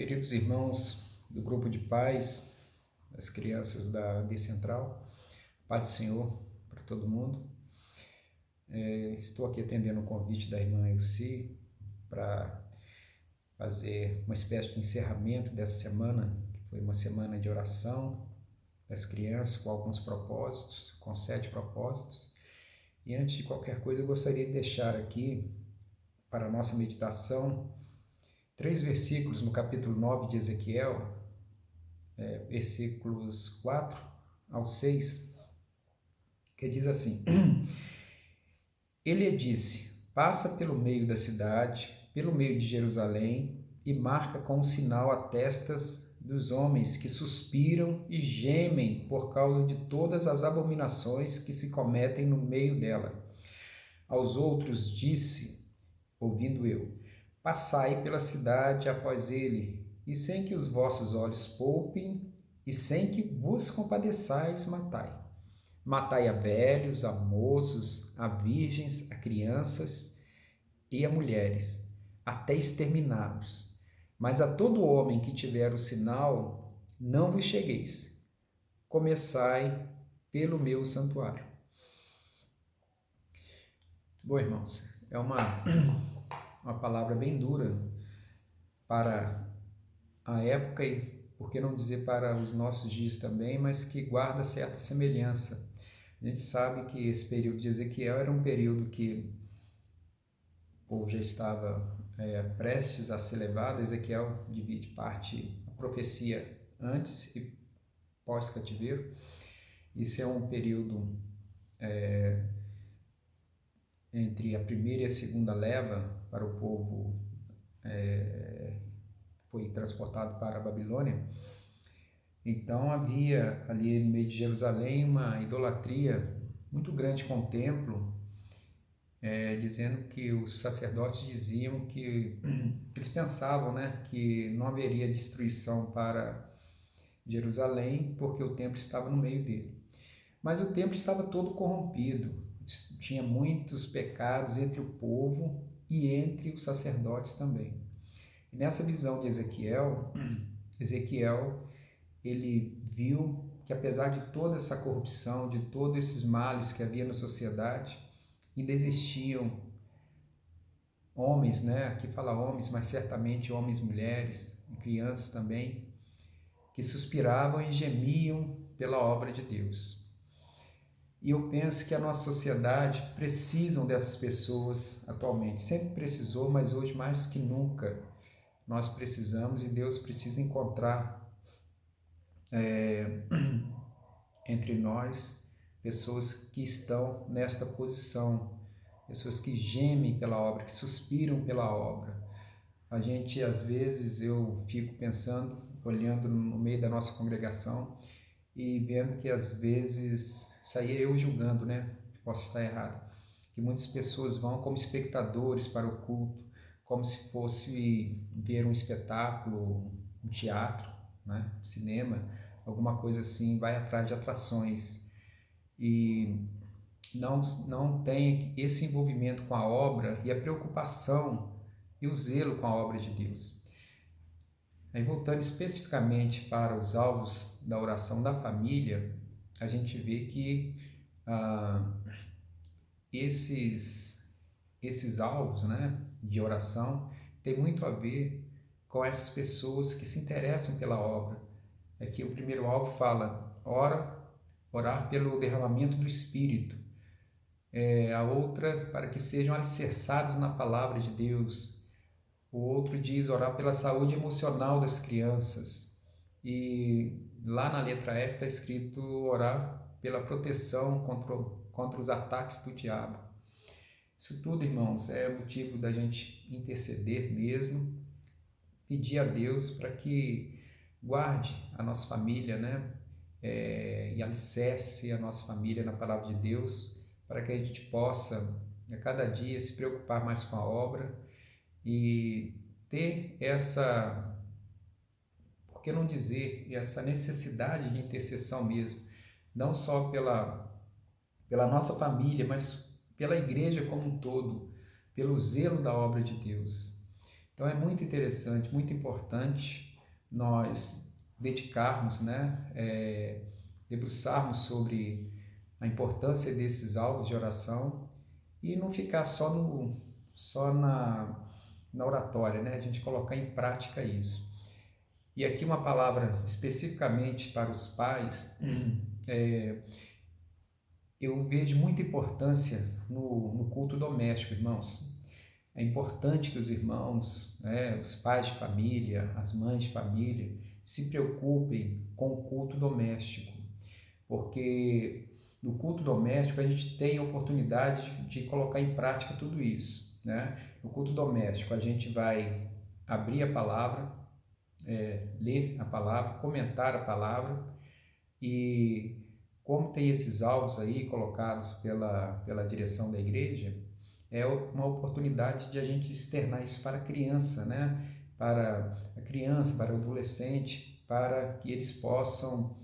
Queridos irmãos do grupo de pais, das crianças da Decentral, Paz do Senhor para todo mundo. Estou aqui atendendo o convite da irmã Elci para fazer uma espécie de encerramento dessa semana, que foi uma semana de oração das crianças com alguns propósitos, com 7 propósitos. E antes de qualquer coisa, eu gostaria de deixar aqui para a nossa meditação 3 versículos no capítulo 9 de Ezequiel, versículos 4 ao 6, que diz assim: Ele disse: passa pelo meio da cidade, pelo meio de Jerusalém, e marca com um sinal a testas dos homens que suspiram e gemem por causa de todas as abominações que se cometem no meio dela. Aos outros disse, ouvindo eu: passai pela cidade após ele, e sem que os vossos olhos poupem, e sem que vos compadeçais, matai. Matai a velhos, a moços, a virgens, a crianças e a mulheres, até exterminá-los. Mas a todo homem que tiver o sinal, não vos chegueis. Começai pelo meu santuário. Bom, irmãos, é uma palavra bem dura para a época e, por que não dizer, para os nossos dias também, mas que guarda certa semelhança. A gente sabe que esse período de Ezequiel era um período que o povo já estava prestes a ser levado. Ezequiel divide parte a profecia antes e pós-cativeiro. Isso é um período entre a primeira e a segunda leva para o povo foi transportado para a Babilônia. Então havia ali no meio de Jerusalém uma idolatria muito grande com o templo, dizendo que os sacerdotes diziam que eles pensavam, que não haveria destruição para Jerusalém porque o templo estava no meio dele. Mas o templo estava todo corrompido, tinha muitos pecados entre o povo e entre os sacerdotes também. E nessa visão de Ezequiel, ele viu que apesar de toda essa corrupção, de todos esses males que havia na sociedade, ainda existiam homens, aqui fala homens, mas certamente homens, mulheres e crianças também, que suspiravam e gemiam pela obra de Deus. E eu penso que a nossa sociedade precisa dessas pessoas atualmente. Sempre precisou, mas hoje mais que nunca nós precisamos, e Deus precisa encontrar entre nós pessoas que estão nesta posição, pessoas que gemem pela obra, que suspiram pela obra. A gente, às vezes, eu fico pensando, olhando no meio da nossa congregação e vendo que às vezes, isso aí é eu julgando, posso estar errado, que muitas pessoas vão como espectadores para o culto, como se fosse ver um espetáculo, um teatro, cinema, alguma coisa assim, vai atrás de atrações e não tem esse envolvimento com a obra e a preocupação e o zelo com a obra de Deus. Aí, voltando especificamente para os alvos da oração da família, a gente vê que esses alvos de oração tem muito a ver com essas pessoas que se interessam pela obra. Aqui o primeiro alvo fala, orar pelo derramamento do Espírito. A outra, para que sejam alicerçados na palavra de Deus. O outro diz orar pela saúde emocional das crianças. E lá na letra F está escrito orar pela proteção contra os ataques do diabo. Isso tudo, irmãos, é motivo da gente interceder mesmo, pedir a Deus para que guarde a nossa família, e alicerce a nossa família na palavra de Deus, para que a gente possa, a cada dia, se preocupar mais com a obra e ter essa, por que não dizer, essa necessidade de intercessão mesmo, não só pela nossa família, mas pela igreja como um todo, pelo zelo da obra de Deus. Então é muito interessante, muito importante nós dedicarmos, né, debruçarmos sobre a importância desses alvos de oração e não ficar só na oratória, né? A gente colocar em prática isso. E aqui uma palavra especificamente para os pais, eu vejo muita importância no culto doméstico, irmãos. É importante que os irmãos, né, os pais de família, as mães de família, se preocupem com o culto doméstico, porque no culto doméstico a gente tem a oportunidade de colocar em prática tudo isso, né? No culto doméstico a gente vai abrir a palavra, ler a palavra, comentar a palavra, e como tem esses alvos aí colocados pela direção da igreja, é uma oportunidade de a gente externar isso para a criança, né? Para a criança, para o adolescente, para que eles possam,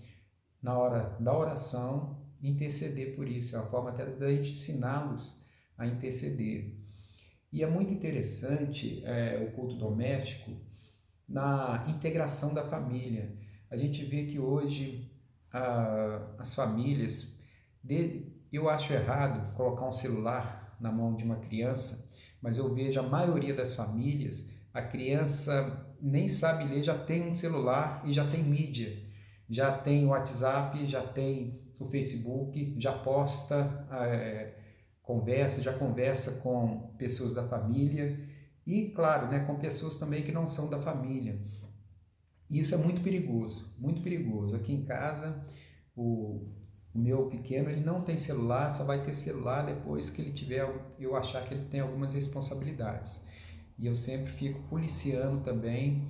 na hora da oração, interceder por isso. É uma forma até de a gente ensiná-los a interceder. E é muito interessante o culto doméstico na integração da família. A gente vê que hoje as famílias, eu acho errado colocar um celular na mão de uma criança, mas eu vejo a maioria das famílias, a criança nem sabe ler, já tem um celular e já tem mídia, já tem o WhatsApp, já tem o Facebook, já posta, já conversa com pessoas da família e, claro, né, com pessoas também que não são da família. E isso é muito perigoso, muito perigoso. Aqui em casa, o meu pequeno, ele não tem celular, só vai ter celular depois que ele tiver, eu achar que ele tem algumas responsabilidades. E eu sempre fico policiando também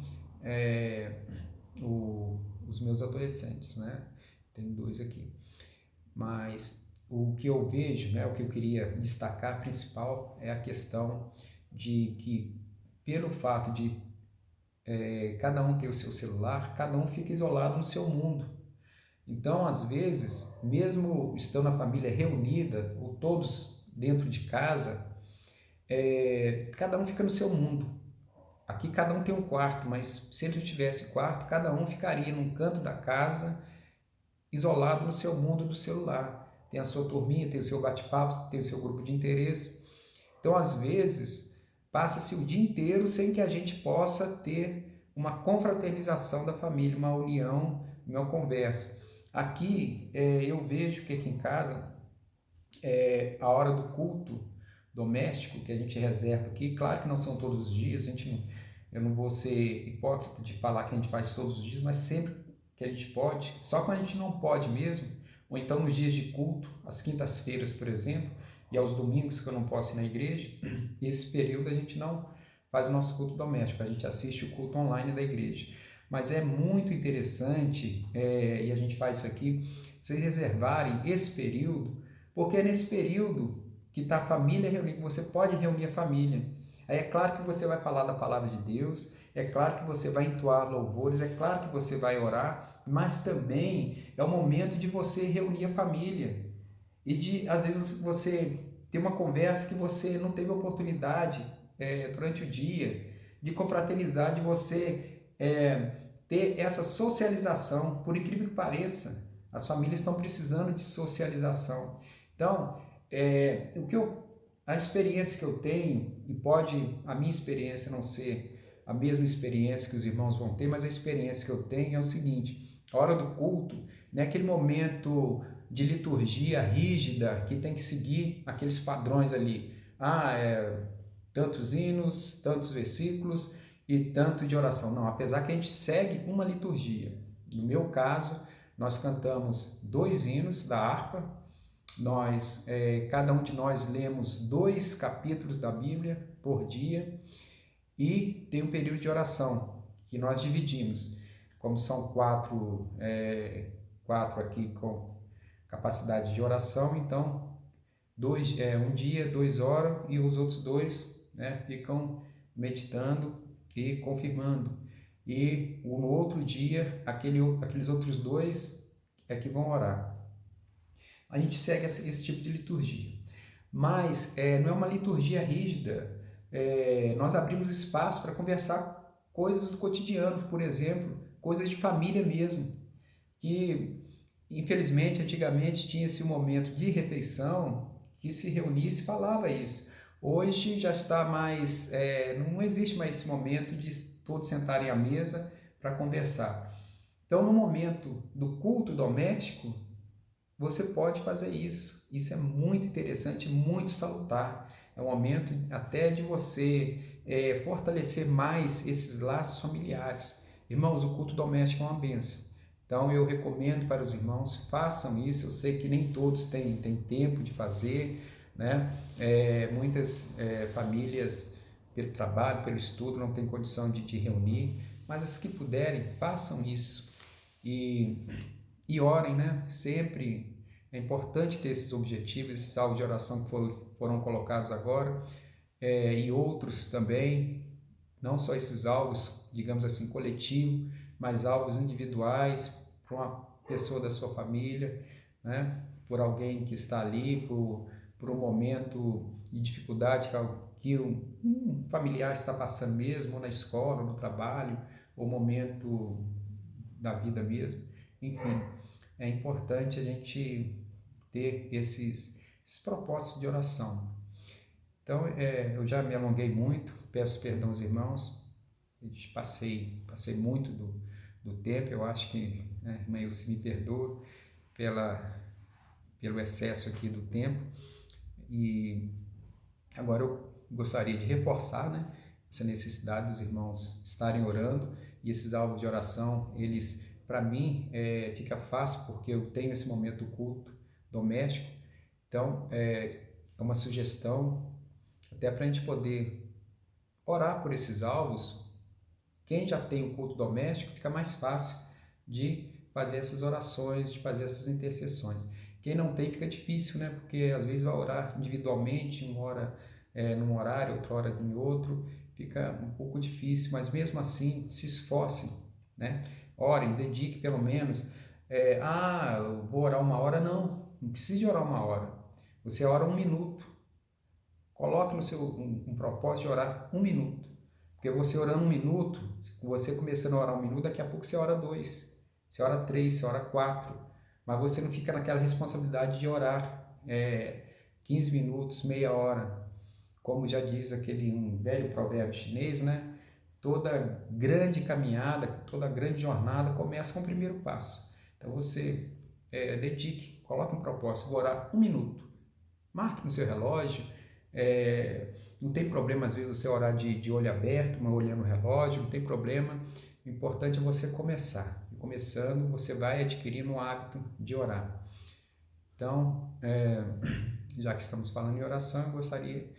os meus adolescentes, né? Tem 2 aqui. Mas o que eu vejo, né, o que eu queria destacar principal é a questão de que, pelo fato de cada um ter o seu celular, cada um fica isolado no seu mundo. Então, às vezes, mesmo estando a família reunida, ou todos dentro de casa, cada um fica no seu mundo. Aqui cada um tem um quarto, mas se ele tivesse quarto, cada um ficaria num canto da casa, isolado no seu mundo do celular. Tem a sua turminha, tem o seu bate-papo, tem o seu grupo de interesse. Então, às vezes, passa-se o dia inteiro sem que a gente possa ter uma confraternização da família, uma união, uma conversa. Aqui, eu vejo que aqui em casa, a hora do culto doméstico que a gente reserva aqui, claro que não são todos os dias, eu não vou ser hipócrita de falar que a gente faz todos os dias, mas sempre que a gente pode, só quando a gente não pode mesmo, ou então nos dias de culto, às quintas-feiras, por exemplo, e aos domingos que eu não posso ir na igreja, esse período a gente não faz o nosso culto doméstico, a gente assiste o culto online da igreja. Mas é muito interessante, e a gente faz isso aqui, vocês reservarem esse período, porque é nesse período que está a família reunida, que você pode reunir a família. Aí é claro que você vai falar da palavra de Deus, é claro que você vai entoar louvores, é claro que você vai orar, mas também é o momento de você reunir a família e de, às vezes, você ter uma conversa que você não teve oportunidade durante o dia, de confraternizar, de você ter essa socialização. Por incrível que pareça, as famílias estão precisando de socialização. Então, a experiência que eu tenho, e pode a minha experiência não ser a mesma experiência que os irmãos vão ter, mas a experiência que eu tenho é o seguinte: a hora do culto não é aquele momento de liturgia rígida que tem que seguir aqueles padrões ali. Tantos hinos, tantos versículos e tanto de oração. Não, apesar que a gente segue uma liturgia. No meu caso, nós cantamos 2 hinos da harpa, cada um de nós lemos 2 capítulos da Bíblia por dia e tem um período de oração que nós dividimos. Como são 4 aqui com capacidade de oração, então um dia 2 horas e os outros 2, né, ficam meditando e confirmando. E no outro dia, aqueles outros 2 que vão orar. A gente segue esse tipo de liturgia, mas não é uma liturgia rígida. Nós abrimos espaço para conversar coisas do cotidiano, por exemplo, coisas de família mesmo, que infelizmente antigamente tinha-se um momento de refeição que se reunia e se falava isso. Hoje já está mais, não existe mais esse momento de todos sentarem à mesa para conversar. Então, no momento do culto doméstico, você pode fazer isso. Isso é muito interessante, muito salutar. É um momento até de você fortalecer mais esses laços familiares. Irmãos, o culto doméstico é uma bênção. Então, eu recomendo para os irmãos, façam isso. Eu sei que nem todos têm tempo de fazer, né? Muitas famílias, pelo trabalho, pelo estudo, não têm condição de reunir, mas as que puderem, façam isso. E orem, né? Sempre é importante ter esses objetivos, esses alvos de oração que foram colocados agora, e outros também, não só esses alvos, digamos assim, coletivo, mas alvos individuais para uma pessoa da sua família, né? Por alguém que está ali, por um momento de dificuldade que um familiar está passando mesmo, ou na escola, ou no trabalho, ou momento da vida mesmo. Enfim, é importante a gente ter esses propósitos de oração. Então, eu já me alonguei muito, peço perdão aos irmãos, passei muito do tempo, eu acho que, irmã Ilse me perdoa pelo excesso aqui do tempo, e agora eu gostaria de reforçar, né, essa necessidade dos irmãos estarem orando, e esses alvos de oração, eles, para mim, fica fácil, porque eu tenho esse momento do culto doméstico. Então, é uma sugestão, até para a gente poder orar por esses alvos. Quem já tem o culto doméstico, fica mais fácil de fazer essas orações, de fazer essas intercessões. Quem não tem, fica difícil, né? Porque às vezes vai orar individualmente, uma hora num horário, outra hora em outro, fica um pouco difícil, mas mesmo assim, se esforcem, né? Orem, dedique pelo menos. Eu vou orar 1 hora, não precisa de orar 1 hora. Você ora 1 minuto. Coloque no seu um propósito de orar 1 minuto. Porque você orando 1 minuto, você começando a orar 1 minuto, daqui a pouco você ora 2, você ora 3, você ora 4. Mas você não fica naquela responsabilidade de orar 15 minutos, meia hora. Como já diz um velho provérbio chinês, né? Toda grande caminhada, toda grande jornada começa com o primeiro passo. Então você dedique, coloque um propósito, vou orar 1 minuto. Marque no seu relógio. Não tem problema às vezes você orar de olho aberto, mas olhando o relógio, não tem problema. O importante é você começar. E começando, você vai adquirindo um hábito de orar. Então, já que estamos falando em oração, eu gostaria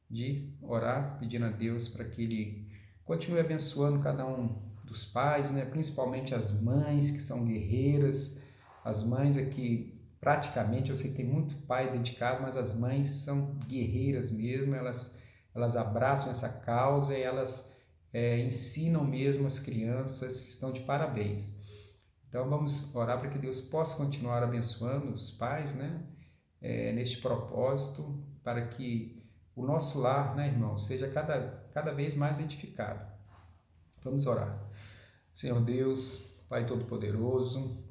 de orar pedindo a Deus para que Ele continue abençoando cada um dos pais, né? Principalmente as mães que são guerreiras, as mães aqui praticamente, eu sei que tem muito pai dedicado, mas as mães são guerreiras mesmo, elas abraçam essa causa e elas ensinam mesmo as crianças, que estão de parabéns. Então vamos orar para que Deus possa continuar abençoando os pais, né? Neste propósito, para que o nosso lar, né, irmão, seja cada vez mais edificado. Vamos orar. Senhor Deus, Pai Todo-Poderoso,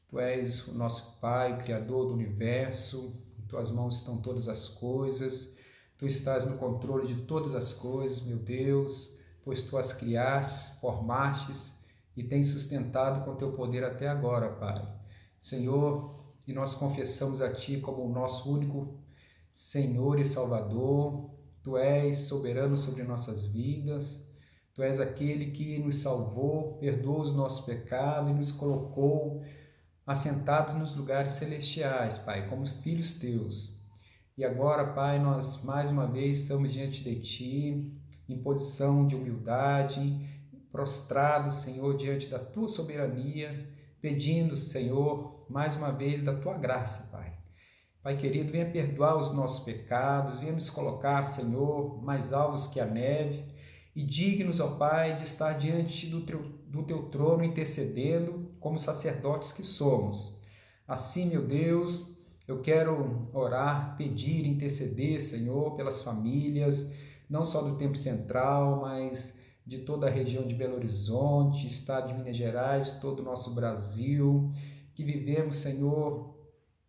Tu és o nosso Pai, Criador do Universo, em Tuas mãos estão todas as coisas, Tu estás no controle de todas as coisas, meu Deus, pois Tu as criastes, formastes e tens sustentado com Teu poder até agora, Pai. Senhor, e nós confessamos a Ti como o nosso único Senhor e Salvador. Tu és soberano sobre nossas vidas, Tu és aquele que nos salvou, perdoou os nossos pecados e nos colocou assentados nos lugares celestiais, Pai, como filhos Teus. E agora, Pai, nós mais uma vez estamos diante de Ti, em posição de humildade, prostrados, Senhor, diante da Tua soberania, pedindo, Senhor, mais uma vez da Tua graça, Pai. Pai querido, venha perdoar os nossos pecados, venha nos colocar, Senhor, mais alvos que a neve, e dignos, ó Pai, de estar diante do Teu trono intercedendo como sacerdotes que somos. Assim, meu Deus, eu quero orar, pedir, interceder, Senhor, pelas famílias, não só do Tempo Central, mas de toda a região de Belo Horizonte, estado de Minas Gerais, todo o nosso Brasil, que vivemos, Senhor,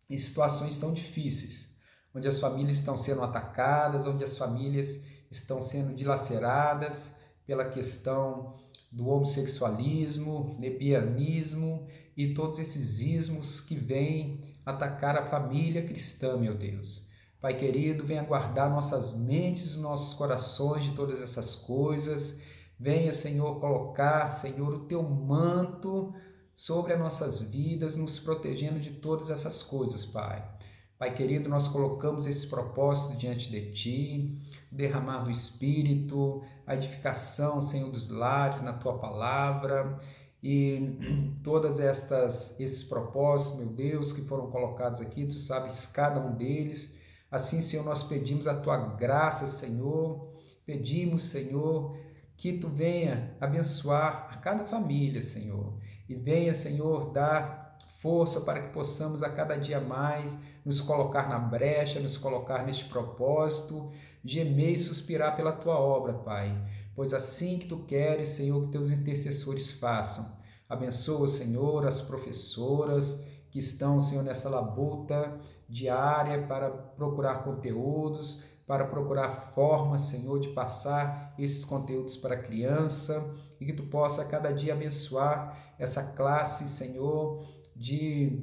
em situações tão difíceis, onde as famílias estão sendo atacadas, onde as famílias estão sendo dilaceradas pela questão do homossexualismo, lesbianismo e todos esses ismos que vêm atacar a família cristã, meu Deus. Pai querido, venha guardar nossas mentes e nossos corações de todas essas coisas. Venha, Senhor, colocar, Senhor, o teu manto sobre as nossas vidas, nos protegendo de todas essas coisas, Pai. Pai querido, nós colocamos esse propósito diante de Ti, o derramar do Espírito, a edificação, Senhor, dos lares, na Tua palavra, e todas esses propósitos, meu Deus, que foram colocados aqui, Tu sabes cada um deles. Assim, Senhor, nós pedimos a Tua graça, Senhor, pedimos, Senhor, que Tu venha abençoar a cada família, Senhor, e venha, Senhor, dar força para que possamos a cada dia mais nos colocar na brecha, nos colocar neste propósito, gemer e suspirar pela Tua obra, Pai, pois assim que Tu queres, Senhor, que Teus intercessores façam. Abençoa, Senhor, as professoras que estão, Senhor, nessa labuta diária para procurar conteúdos, para procurar formas, Senhor, de passar esses conteúdos para a criança, e que Tu possa a cada dia abençoar essa classe, Senhor, de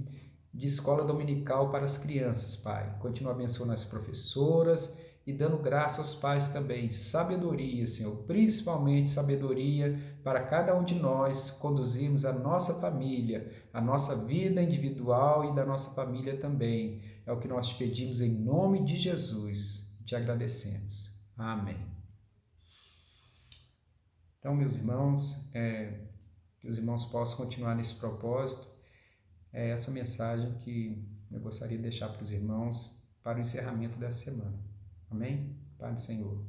escola dominical para as crianças, Pai. Continua abençoando as professoras e dando graça aos pais também. Sabedoria, Senhor, principalmente sabedoria para cada um de nós conduzirmos a nossa família, a nossa vida individual e da nossa família também. É o que nós te pedimos em nome de Jesus. Te agradecemos. Amém. Então, meus irmãos, que os irmãos possam continuar nesse propósito. É essa mensagem que eu gostaria de deixar para os irmãos para o encerramento dessa semana. Amém? Pai do Senhor.